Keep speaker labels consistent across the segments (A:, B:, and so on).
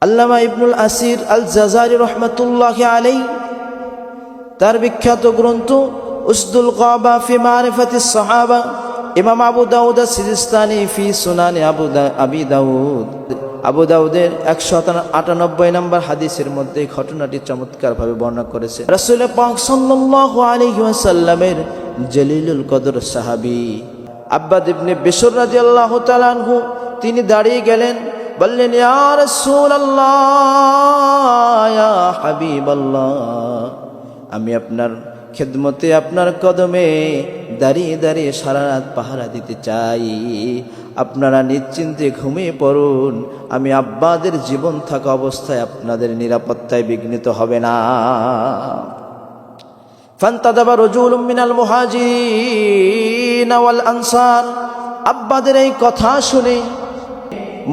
A: আল্লামা ইবনুল আসির আল জাজারি রহমাতুল্লাহি আলাইহি তার বিখ্যাত গ্রন্থ উসদুল গাবা ফি মারিফাতিস সাহাবা, ইমাম আবু দাউদ সিজিস্তানি ফি সুনানি আবু দাউদের 198 নম্বর হাদিসের মধ্যে ঘটনাটি চমৎকারভাবে বর্ণনা করেছে। রাসূল পাক সাল্লাল্লাহু আলাইহি ওয়াসাল্লামের জলিলুল কদর সাহাবী আব্বাদ ইবনে বিশর রাদিয়াল্লাহু তাআলা আনহু তিনি দাঁড়িয়ে গেলেন, বললেন, ইয়া রাসূলুল্লাহ, ইয়া হাবিবাল্লাহ, আমি আপনার খেদমতে আপনার কদমে দাঁড়িয়ে দাঁড়িয়ে সারা রাত পাহারা দিতে চাই। আপনারা নিশ্চিন্তে ঘুমিয়ে পড়ুন, আমি আব্বাদের জীবন থাকা অবস্থায় আপনাদের নিরাপত্তায় বিঘ্নিত হবে না। ফান্তাদাবা রাজুলুম মিনাল মুহাজিরিন ওয়াল আনসার, আব্বাদের এই কথা শুনে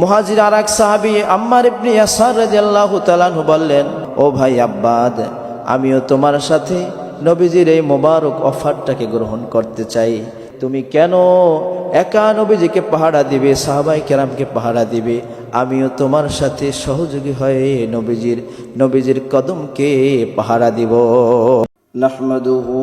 A: মুহাজির আর এক সাহাবী আম্মার ইবনে ইয়াসার রাদিয়াল্লাহু তাআলা আনহু বললেন, ও ভাই আব্বাদ, আমিও তোমার সাথে নবীজির এই মোবারক অফারটাকে গ্রহণ করতে চাই। তুমি কেন একা নবীজিকে পাহারা দিবে, সাহাবায়ে কেরামকে পাহারা দিবে? আমিও তোমার সাথে সহযোগী হয়ে নবীজির কদমকে পাহারা দিব। নাহমাদুহু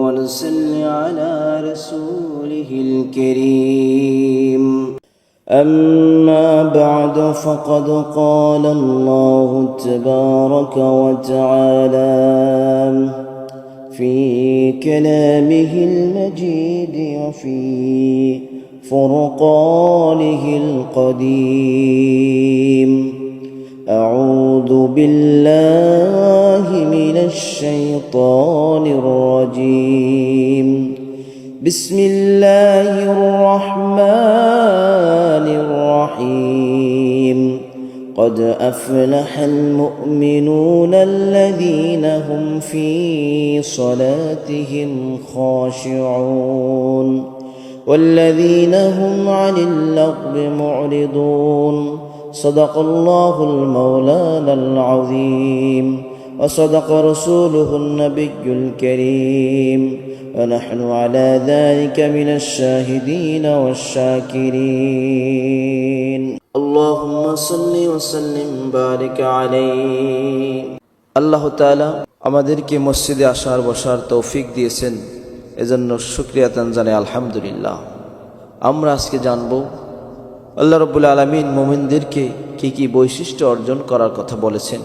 A: ওয়া নুসাল্লি আলা রাসূলিহিল কারীম। أما بعد فقد قال الله تبارك وتعالى في كلامه المجيد وفي فرقانه القديم: أعوذ بالله من الشيطان الرجيم. بسم الله الرحمن الرحيم. قد أفلح المؤمنون الذين هم في صلاتهم خاشعون والذين هم عن اللغو معرضون. صدق الله المولانا العظيم وصدق رسوله النبي الكريم ونحن على ذلك من الشاهدين والشاكرين. اللهم صل وسلم بارك عليه. আল্লাহ তাআলা আমাদেরকে মসজিদে আসার বসার তৌফিক দিয়েছেন, এজন্য শুকরিয়া জানাই আলহামদুলিল্লাহ। আমরা আজকে জানব আল্লাহ রাব্বুল আলামিন মুমিনদেরকে কি কি বৈশিষ্ট্য অর্জন করার কথা বলেছেন,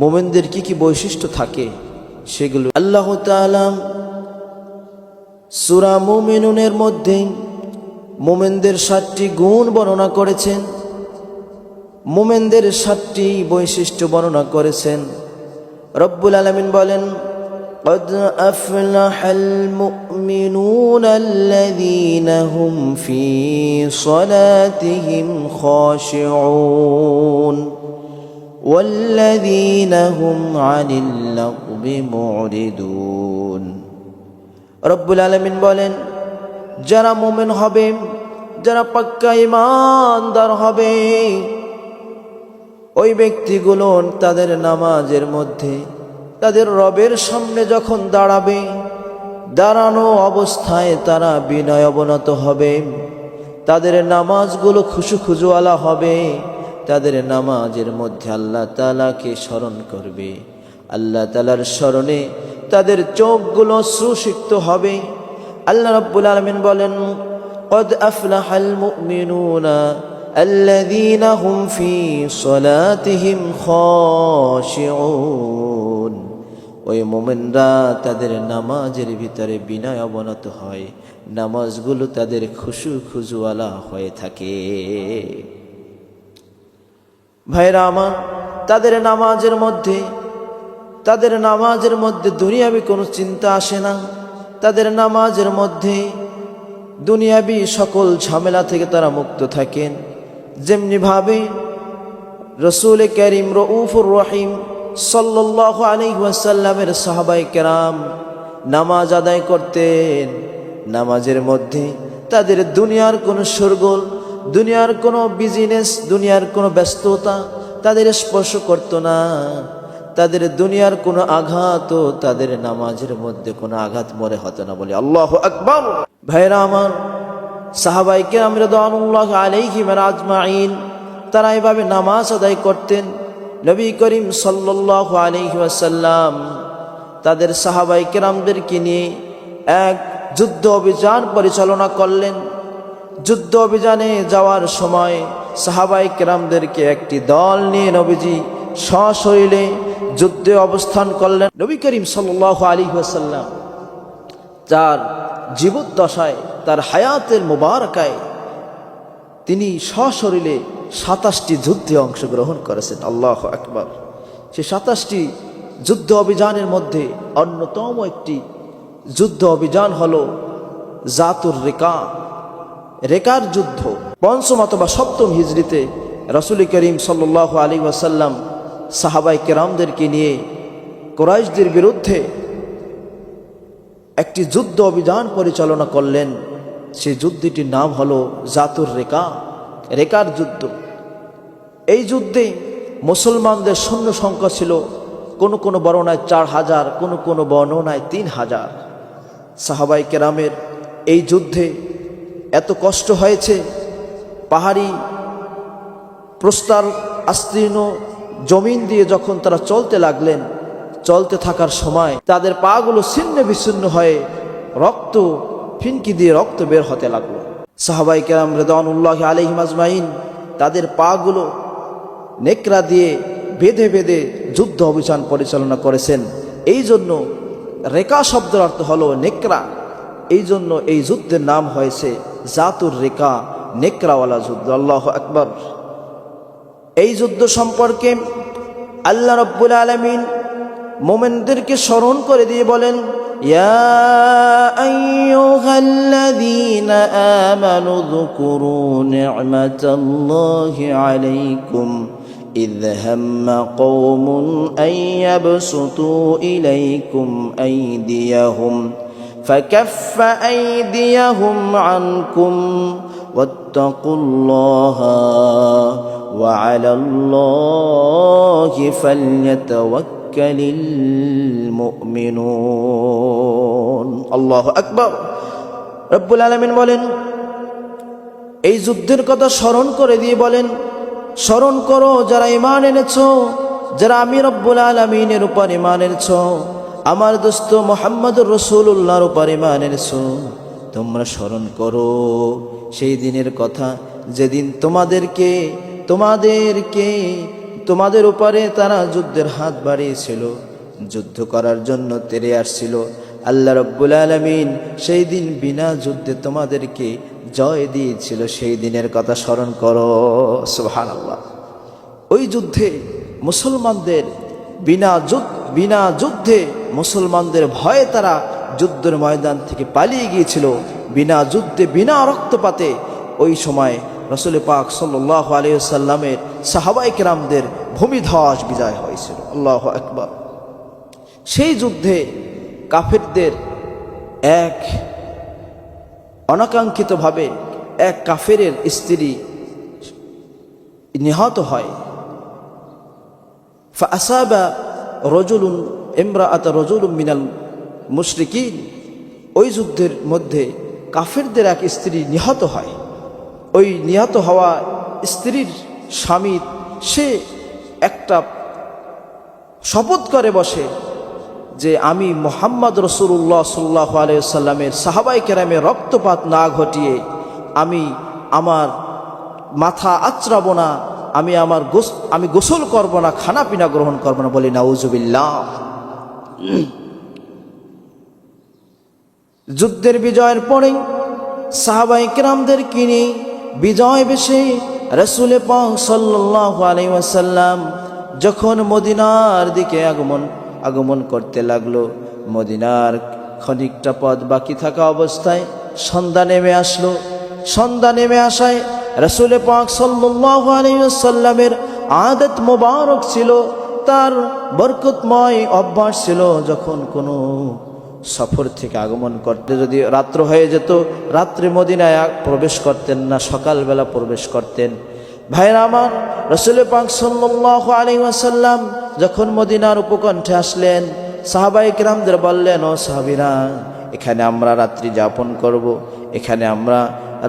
A: মুমিনদের কি কি বৈশিষ্ট্য থাকে সেগুলো আল্লাহ তাআলা সূরা মুমিনুনের মধ্যে মুমিনদের 7টি গুণ বর্ণনা করেছেন, মুমিনদের 7টি বৈশিষ্ট্য বর্ণনা করেছেন। রব্বুল আলামিন বলেন, قد أفلح المؤمنون الذين هم في صلاتهم خاشعون والذين هم عن اللغو معرضون. রব্বুল আলামিন বলেন, যারা মুমিন হবে, যারা পাক্কা ঈমানদার হবে, ওই ব্যক্তিগুলো তাদের নামাজের মধ্যে তাদের রবের সামনে যখন দাঁড়াবে, দাঁড়ানো অবস্থায় তারা বিনয় অবনত হবে, তাদের নামাজগুলো খুশুখুজুওয়ালা হবে, তাদের নামাজের মধ্যে আল্লাহ তাআলাকে স্মরণ করবে, আল্লাহ তাআলার স্মরণে তাদের চোখগুলো সুশিক্ত হবে। আল্লাহ রাব্বুল আলামিন বলেন, قد أفلح المؤمنون الذين هم في صلاتهم خاشعون. ওই মুমিনরা তাদের নামাজের ভিতরে বিনয় অবনত হয়, নামাজগুলো তাদের খুশুখুজুওয়ালা হয়ে থাকে। ভাইরা আমার, তাদের নামাজের মধ্যে দুনিয়াবি কোনো চিন্তা আসে না, তাদের নামাজের মধ্যে দুনিয়াবি সকল ঝামেলা থেকে তারা মুক্ত থাকেন। যেমনি ভাবে রাসূল কারীম রউফুর রহিম সাল্লাল্লাহু আলাইহি ওয়াসাল্লামের সাহাবায়ে কেরাম নামাজ আদায় করতেন, নামাজের মধ্যে তাদের দুনিয়ার কোনো শোরগোল, দুনিয়ার কোনো বিজনেস, দুনিয়ার কোনো ব্যস্ততা তাদের স্পর্শ করত না, তাদের দুনিয়ার কোনো আঘাতও তাদের নামাজের মধ্যে কোনো আঘাত মনে হতো না। বলে আল্লাহু আকবার। ভাইরা আমার, সাহাবায়ে কেরাম রাদিয়াল্লাহু আলাইহিম আজমাইন তারা এভাবে নামাজ আদায় করতেন। নবী করিম সাল্লাল্লাহু আলাইহি ওয়াসাল্লাম তাদের সাহাবায়ে কেরামদেরকে নিয়ে এক যুদ্ধ অভিযান পরিচালনা করলেন। যুদ্ধ অভিযানে যাওয়ার সময় সাহাবায়ে কেরামদেরকে একটি দল নিয়ে নবীজি সশরীরে যুদ্ধে অবস্থান করলেন। নবী করিম সাল্লাল্লাহু আলাইহি ওয়াসাল্লাম তার জীবদ্দশায় তার হায়াতের মুবারকায় তিনি সশরীরে ২৭টি যুদ্ধে অংশগ্রহণ করেছেন। আল্লাহু আকবার। সেই ২৭টি যুদ্ধ অভিযানের মধ্যে অন্যতম একটি যুদ্ধ অভিযান হলো জাতুর রিকা, রেকার যুদ্ধ। পঞ্চম অথবা সপ্তম হিজরিতে রাসূল করিম সাল্লাল্লাহু আলাইহি ওয়াসাল্লাম সাহাবায়ে কেরামদেরকে নিয়ে কুরাইশদের বিরুদ্ধে একটি যুদ্ধ অভিযান পরিচালনা করলেন। সেই যুদ্ধটির নাম হলো জাতুর রেকা, রেকার যুদ্ধ। এই যুদ্ধে মুসলমানদের সৈন্য সংখ্যা ছিল কোনো বর্ণনায় ৪,০০০, কোনো বর্ণনায় ৩,০০০। সাহাবায়ে কেরামের এই যুদ্ধে এত কষ্ট হয়েছে, পাহাড়ি প্রস্তর আস্তীর্ণ জমিন দিয়ে যখন তারা চলতে লাগলেন, চলতে থাকার সময় তাদের পাগুলো ছিন্ন বিচ্ছিন্ন হয়ে রক্ত ফিনকি দিয়ে রক্ত বের হতে লাগলো। সাহাবায়ে কেরাম রাদিয়াল্লাহু আলাইহিম আজমাইন তাদের পাগুলো নেকড়া দিয়ে বেঁধে বেঁধে যুদ্ধ অভিযান পরিচালনা করেছেন। এই জন্য রেকা শব্দের অর্থ হলো নেকড়া। এই জন্য এই যুদ্ধের নাম হয়েছে জাতুর রেকা, নেকড়াওয়ালা যুদ্ধ। আল্লাহু আকবার। এই যুদ্ধ সম্পর্কে আল্লাহ রাব্বুল আলামিন মুমিনদেরকে স্মরণ করে দিয়ে বলেন, ইয়া আইয়ুহাল্লাযীনা আমানু যকুরু নি'মাতাল্লাহি আলাইকুম إذ هم قوم أن يبسطوا إليكم أيديهم فكف أيديهم عنكم واتقوا الله وعلى الله فليتوكل المؤمنون الله أكبر رب العالمين বলেন, এই যুদ্ধের কথা স্মরণ করে দিয়ে বলেন, স্মরণ করো যারা ঈমান এনেছো, যারা আমি রব্বুল আলামিনের উপর ঈমান এনেছো, আমার দোস্ত মুহাম্মদুর রাসূলুল্লাহর উপর ঈমান এনেছো। তোমরা স্মরণ করো সেই দিনের কথা যেদিন তোমাদের উপরে তারা যুদ্ধের হাত বাড়িয়েছিল, যুদ্ধ করার জন্য তেড়ে আসছিল। আল্লাহ রব্বুল আলামিন সেই দিন বিনা যুদ্ধে তোমাদেরকে জয় দিয়েছিল। সেই দিনের কথা স্মরণ করো। সুবহানাল্লাহ। ওই যুদ্ধে মুসলমানদের বিনা যুদ্ধে মুসলমানদের ভয়ে তারা যুদ্ধের ময়দান থেকে পালিয়ে গিয়েছিল। বিনা যুদ্ধে বিনা রক্তপাতে ওই সময় রাসূল পাক সাল্লাল্লাহু আলাইহি ওয়াসাল্লামের সাহাবায়ে কেরামদের ভূমিধস বিজয় হয়েছিল। আল্লাহু আকবার। সেই যুদ্ধে কাফেরদের এক অনাকাঙ্ক্ষিতভাবে এক কাফেরের স্ত্রী নিহত হয়। ফাআসাবা রাজুলুন ইমরাআতা রাজুলুন মিনাল মুশরিকিন। ওই যুদ্ধের মধ্যে কাফেরদের এক স্ত্রী নিহত হয়। ওই নিহত হওয়া স্ত্রীর স্বামী সে একটা শপথ করে বসে যে আমি মুহাম্মদ রাসূলুল্লাহ সাল্লাল্লাহু আলাইহি ওয়াসাল্লামের সাহাবায়ে কেরামের রক্তপাত না ঘটিয়ে আমি আমার মাথা আঁচড়াবো না, আমি গোসল করব না, খানা পিনা গ্রহণ করব না। বলি নাউজুবিল্লাহ। যুদ্ধের বিজয়ের পরেই সাহাবায়ে কেরামদের কিনে বিজয় বেশে রাসূল পাক সাল্লাল্লাহু আলাইহি ওয়াসাল্লাম যখন মদিনার দিকে আগমন করতে লাগলো, মদিনার খানিকটা পথ বাকি থাকা অবস্থায় সন্ধ্যা নেমে আসলো। সন্ধ্যা নেমে আসায় রাসূল পাক সাল্লাল্লাহু আলাইহি ওয়াসাল্লামের আদত মোবারক ছিল, তার বরকতময় অভ্যাস ছিল, যখন কোনো সফর থেকে আগমন করতে যদি রাত্র হয়ে যেত, রাত্রে মদিনায় প্রবেশ করতেন না, সকালবেলা প্রবেশ করতেন। ভাইরা আমার, রাসূল পাক সাল্লাল্লাহু আলাইহি ওয়াসাল্লাম যখন মদিনার উপকণ্ঠে আসলেন, সাহাবায়ে কেরামদের বললেন, ও সাহাবীরা, এখানে আমরা রাত্রি যাপন করব, এখানে আমরা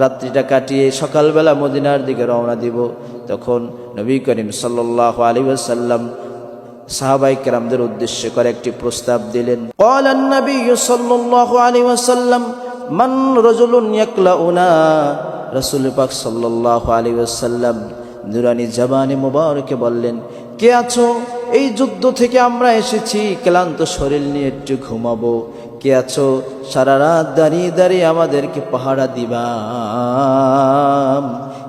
A: রাত্রিটা কাটিয়ে সকালবেলা মদিনার দিকে রওনা দিব। তখন নবী করিম সাল্লাল্লাহু আলাইহি ওয়াসাল্লাম সাহাবায়ে কেরামদের উদ্দেশ্য করে একটি প্রস্তাব দিলেন। ক্বালান নবী সাল্লাল্লাহু আলাইহি ওয়াসাল্লাম মান রাজুলুন ইয়াকলাউনা। রাসূল পাক সাল্লাল্লাহু আলাইহি ওয়াসাল্লাম নুরানি জবানে মুবারকে বললেন, কে আছো? এই যুদ্ধ থেকে আমরা এসেছি, ক্লান্ত শরীর নিয়ে একটু ঘুমাবো। কে আছো? সারা রাত দাঁড়িয়ে দাঁড়িয়ে আমাদেরকে পাহারা দিবা।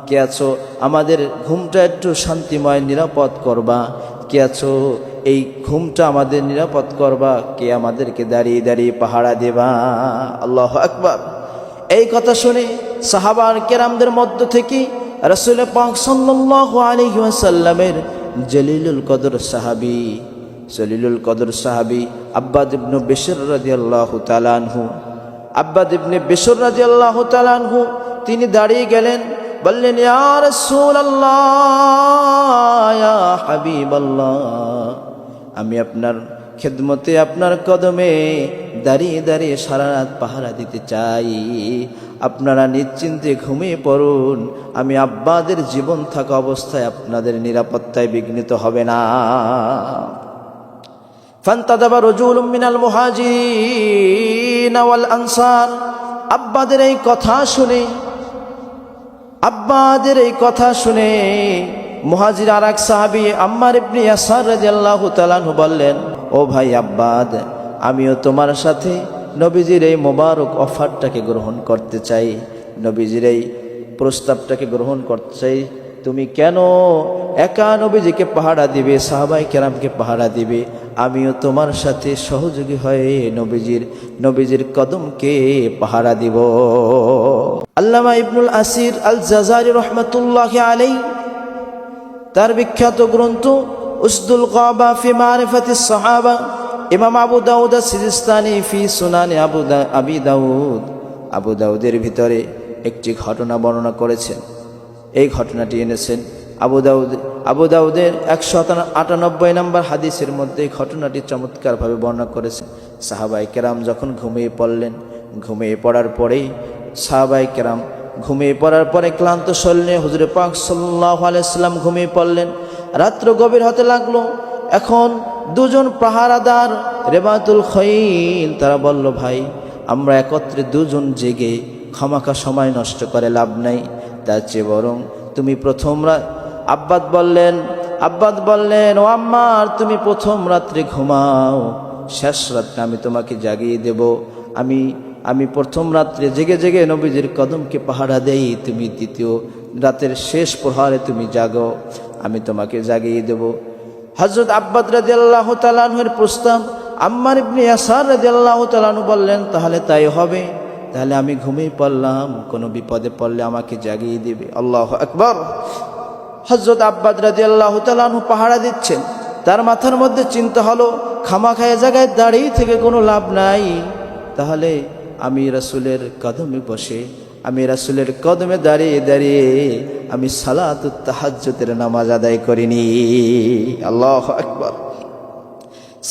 A: কে আছো? আমাদের ঘুমটা একটু শান্তিময় নিরাপদ করবা। কে আছো? এই ঘুমটা আমাদের নিরাপদ করবা। কে আমাদেরকে দাঁড়িয়ে দাঁড়িয়ে পাহারা দেবা? আল্লাহু আকবার। এই কথা শুনে সাহাবার কেরামদের মধ্য থেকে রাসূল পাক সাল্লাল্লাহু আলাইহি ওয়াসাল্লামের জলিলুল কদর সাহাবী আব্বাদ ইবনে বিশর রাদিয়াল্লাহু তাআলা আনহু, আব্বাদ ইবনে বিশর রাদিয়াল্লাহু তাআলা আনহু তিনি দাঁড়িয়ে গেলেন, বললেন, ইয়া রাসূলুল্লাহ, ইয়া হাবিবাল্লাহ, আমি আপনার খেদমতে, আপনার কদমে দাঁড়িয়ে দাঁড়িয়ে সারা রাত পাহারা দিতে চাই। আপনারা নিশ্চিন্তে ঘুমিয়ে পড়ুন, আমি আব্বাদের জীবন থাকা অবস্থায় আপনাদের নিরাপত্তায় বিঘ্নিত হবে না। ফান্তাদাবা রাজুলুম মিনাল মুহাজিরিন ওয়াল আনসার। আব্বাদের এই কথা শুনে মুহাজির আর এক সাহাবী আম্মার ইবনে ইয়াসার রাদিয়াল্লাহু তাআলা আনহু বললেন, ও ভাই আব্বাদ, আমিও তোমার সাথে নবীজির এই মোবারক অফারটাকে গ্রহণ করতে চাই, নবীজির এই প্রস্তাবটাকে গ্রহণ করতে চাই। তুমি কেন একা নবীজিকে পাহারা দিবে, সাহাবায়ে কেরামকে পাহারা দিবে? আমিও তোমার সাথে সহযোগী হয়ে নবীজির কদমকে পাহারা দিব। আল্লামা ইবনুল আসির আল জাযারি রাহমাতুল্লাহি আলাইহি তার বিখ্যাত গ্রন্থ উসদুল গাবা ফি মারিফাতিস সাহাবা, ইমাম আবু দাউদ সিজিস্তানি ফি সুনানি আবু দাউদের ভিতরে একটি ঘটনা বর্ণনা করেছেন। এই ঘটনাটি এনেছেন আবু দাউদের 198 নম্বর হাদিসের মধ্যে এই ঘটনাটি চমৎকারভাবে বর্ণনা করেছেন। সাহাবায়ে কেরাম যখন ঘুমিয়ে পড়ার পরে ক্লান্ত শরীর নিয়ে হুজুরে পাক সাল্লাল্লাহু আলাইহি ওয়াসাল্লাম ঘুমিয়ে পড়লেন। রাত্র গভীর হতে লাগলো। এখন দুজন পাহারাদার রেবাতুল খৈল তারা বলল, ভাই, আমরা একত্রে দুজন জেগে খামাখা সময় নষ্ট করে লাভ নাই, তার চেয়ে বরং তুমি আব্বাদ বললেন, ও আম্মার, তুমি প্রথম রাত্রে ঘুমাও, শেষ রাত্রে আমি তোমাকে জাগিয়ে দেব। আমি প্রথম রাত্রে জেগে জেগে নবীজির কদমকে পাহারা দেই, তুমি দ্বিতীয় রাতের শেষ প্রহরে তুমি জাগো, আমি তোমাকে জাগিয়ে দেব। হযরত আব্বাদ রাদিয়াল্লাহু তাআলা আনহুর প্রস্তাব আম্মার ইবনে ইয়াসার রাদিয়াল্লাহু তাআলা আনহু বললেন, তাহলে তাই হবে, তাহলে আমি ঘুমিয়ে পড়লাম, কোনো বিপদে পড়লে আমাকে জাগিয়ে দিবে। আল্লাহু আকবার। হযরত আব্বাদ রাদিয়াল্লাহু তাআলা আনহু পাহারা দিচ্ছেন, তার মাথার মধ্যে চিন্তা হলো, খামাখায় জায়গায় দাঁড়িয়ে থেকে কোনো লাভ নাই, তাহলে আমি রাসূলের কদমে দাঁড়িয়ে দাঁড়িয়ে আমি সালাতুত তাহাজ্জুদের নামাজ আদায় করিনি। আল্লাহু আকবার।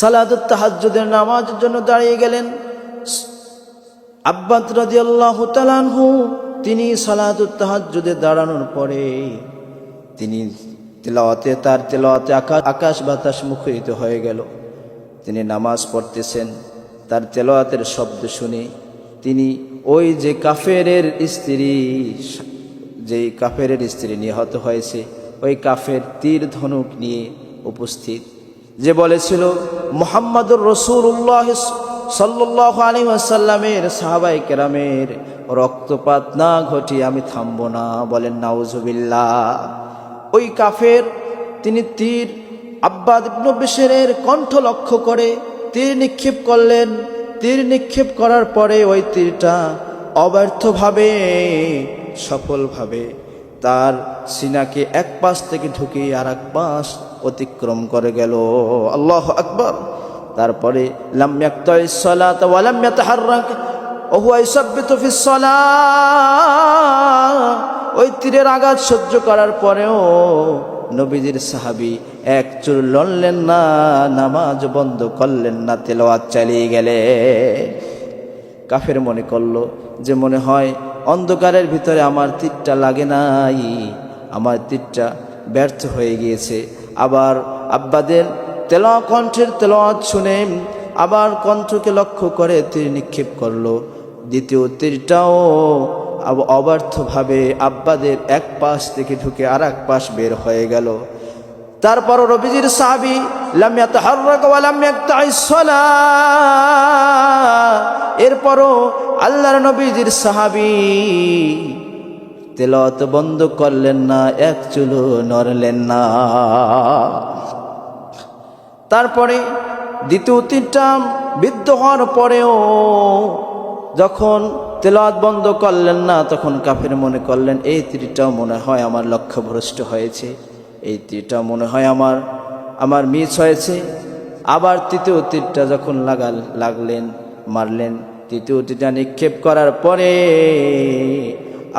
A: সালাতুত তাহাজ্জুদের নামাজের জন্য দাঁড়িয়ে গেলেন। আব্বাদ রাদিয়াল্লাহু তাআলা আনহু তিনি সালাতুত তাহাজ্জুদে দাঁড়ানোর পরে তিনি তার তেলাওয়াতে আকাশ বাতাস মুখরিত হয়ে গেল। তিনি নামাজ পড়তেছেন, তার তেলাওয়াতের শব্দ শুনে তিনি ওই যে কাফেরের স্ত্রী নিহত হয়েছে, ওই কাফের তীর ধনুক নিয়ে উপস্থিত, যে বলেছিল মুহাম্মাদুর রাসূলুল্লাহ সাল্লাল্লাহু আলাইহি ওয়াসাল্লামের সাহাবায়ে কেরামের রক্তপাত না ঘটিয়ে আমি থামবো না, বলেন নাউজুবিল্লাহ। ওই কাফের তিনি তীর আব্বাদ ইবনে বিশরের কণ্ঠ লক্ষ্য করে তীর নিক্ষেপ করলেন। তীর নিক্ষেপ করার পরে ওই তীরটা অব্যর্থভাবে সফলভাবে তার সিনাকে এক পাশ থেকে ঢুকিয়ে আর এক পাশ অতিক্রম করে গেল। আল্লাহু আকবার। তারপরে লাম ইয়াকতাইস সালাত ওয়া লাম ইয়াতাহাররাক ওয়া হুয়া ইসাব্বিতু ফিস সালাহ। ওই তীরের আঘাত সহ্য করার পরেও নবীজির সাহাবী এক চুল লড়লেন না, নামাজ বন্ধ করলেন না, তেলাওয়াত চালিয়ে গেলে। কাফের মনে করলো যে মনে হয় অন্ধকারের ভিতরে আমার তীরটা লাগে নাই, আমার তীরটা ব্যর্থ হয়ে গিয়েছে। আবার আব্বাদের কণ্ঠের তেলাওয়াত শুনে আবার কণ্ঠকে লক্ষ্য করে তীর নিক্ষেপ করলো। দ্বিতীয় তীরটাও অব্যর্থভাবে আব্বাদের এক পাশ থেকে ঢুকে আর এক পাশ বের হয়ে গেল। তারপরও নবীজির সাহাবী লাম ইয়াতাহাররাক ওয়া লাম ইয়াকতাইস সালাহ, এরপরও আল্লাহর নবীজির সাহাবী তেলাওয়াত বন্ধ করলেন না, এক চুলও নড়লেন না। তারপরে দ্বিতীয় তীরটা বিদ্ধ হওয়ার পরেও যখন তেলাওয়াত বন্ধ করলেন না, তখন কাফের মনে করলেন এই তীরটাও মনে হয় আমার লক্ষ্যভ্রষ্ট হয়েছে, এই তীরটাও মনে হয় আমার মিস হয়েছে। আবার তৃতীয় তীরটা যখন মারলেন, তৃতীয় তীরটা নিক্ষেপ করার পরে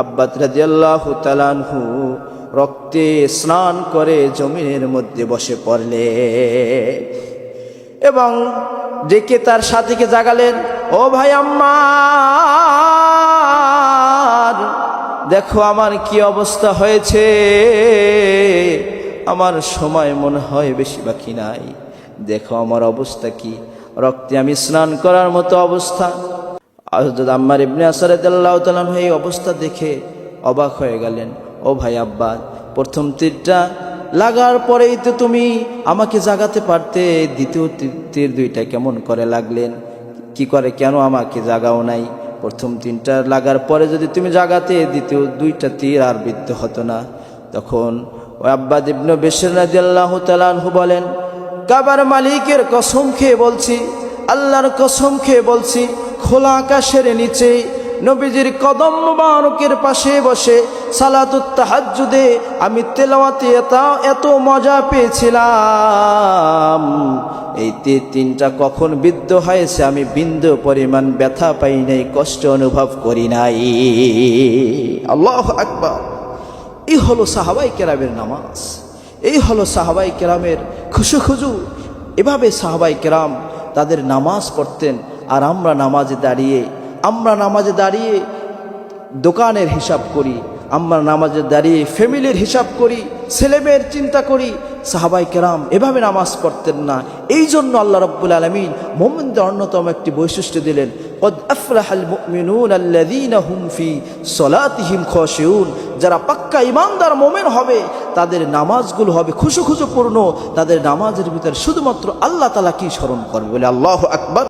A: আব্বাস রাদিয়াল্লাহু তাআলা আনহু রক্তে স্নান করে জমিনের মধ্যে বসে পড়লে এবং ডেকে তার সাথীকে জাগালেন, ও ভাই আম্মার, দেখো আমার কি অবস্থা হয়েছে, আমার সময় মনে হয় বেশি বাকি নাই, দেখো আমার অবস্থা কি, রক্তে আমি স্নান করার মতো অবস্থা। হযরত আম্মার ইবনে ইয়াসির রাদিয়াল্লাহু তাআলা এই অবস্থা দেখে অবাক হয়ে গেলেন। ও ভাই আব্বাস, প্রথম তীরটা লাগার পরেই তো তুমি আমাকে জাগাতে পারতে, দ্বিতীয় তীর দুইটা কেমন করে লাগলেন, কি করে কেন আমাকে জাগাও নাই? প্রথম তিনটা লাগার পরে যদি তুমি জাগাতে, দ্বিতীয় দুইটা তীর আর বিদ্ধ হতো না। তখন ওই আব্বাদ ইবনে বিশর রাদিয়াল্লাহু তাআলা আনহু বলেন, কাবার মালিকের কসম খেয়ে বলছি, আল্লাহর কসম খেয়ে বলছি, খোলা আকাশের নিচে নবীজির কদম মুবারকের পাশে বসে সালাতুত তাহাজ্জুদে আমি তেলাওয়াতে এত মজা পেয়েছিলাম, এই তিনটা কখন বিদ্ধ হয়েছে আমি বিন্দু পরিমাণ ব্যথা পাই নাই, কষ্ট অনুভব করি নাই। আল্লাহু আকবার। এই হলো সাহাবায়ে কেরামের নামাজ, এই হলো সাহাবায়ে কেরামের খুশু। এভাবে সাহাবায়ে কেরাম তাদের নামাজ পড়তেন। আর আমরা নামাজে দাঁড়িয়ে দোকানের হিসাব করি, আমরা নামাজে দাঁড়িয়ে ফ্যামিলির হিসাব করি, ছেলেমেয়ের চিন্তা করি। সাহাবায়ে কেরাম এভাবে নামাজ পড়তেন না। এই জন্য আল্লাহ রাব্বুল আলামিন মুমিনদের অন্যতম একটি বৈশিষ্ট্য দিলেন, কদ আফলাহাল মুমিনুন আল্লাযীনা হুম ফি সলাতিহিম খাশিউন, যারা পাক্কা ঈমানদার মুমিন হবে তাদের নামাজগুলো হবে খুশু পূর্ণ, তাদের নামাজের ভিতরে শুধুমাত্র আল্লাহ তাআলা কি স্মরণ করবে। বলে আল্লাহু আকবার।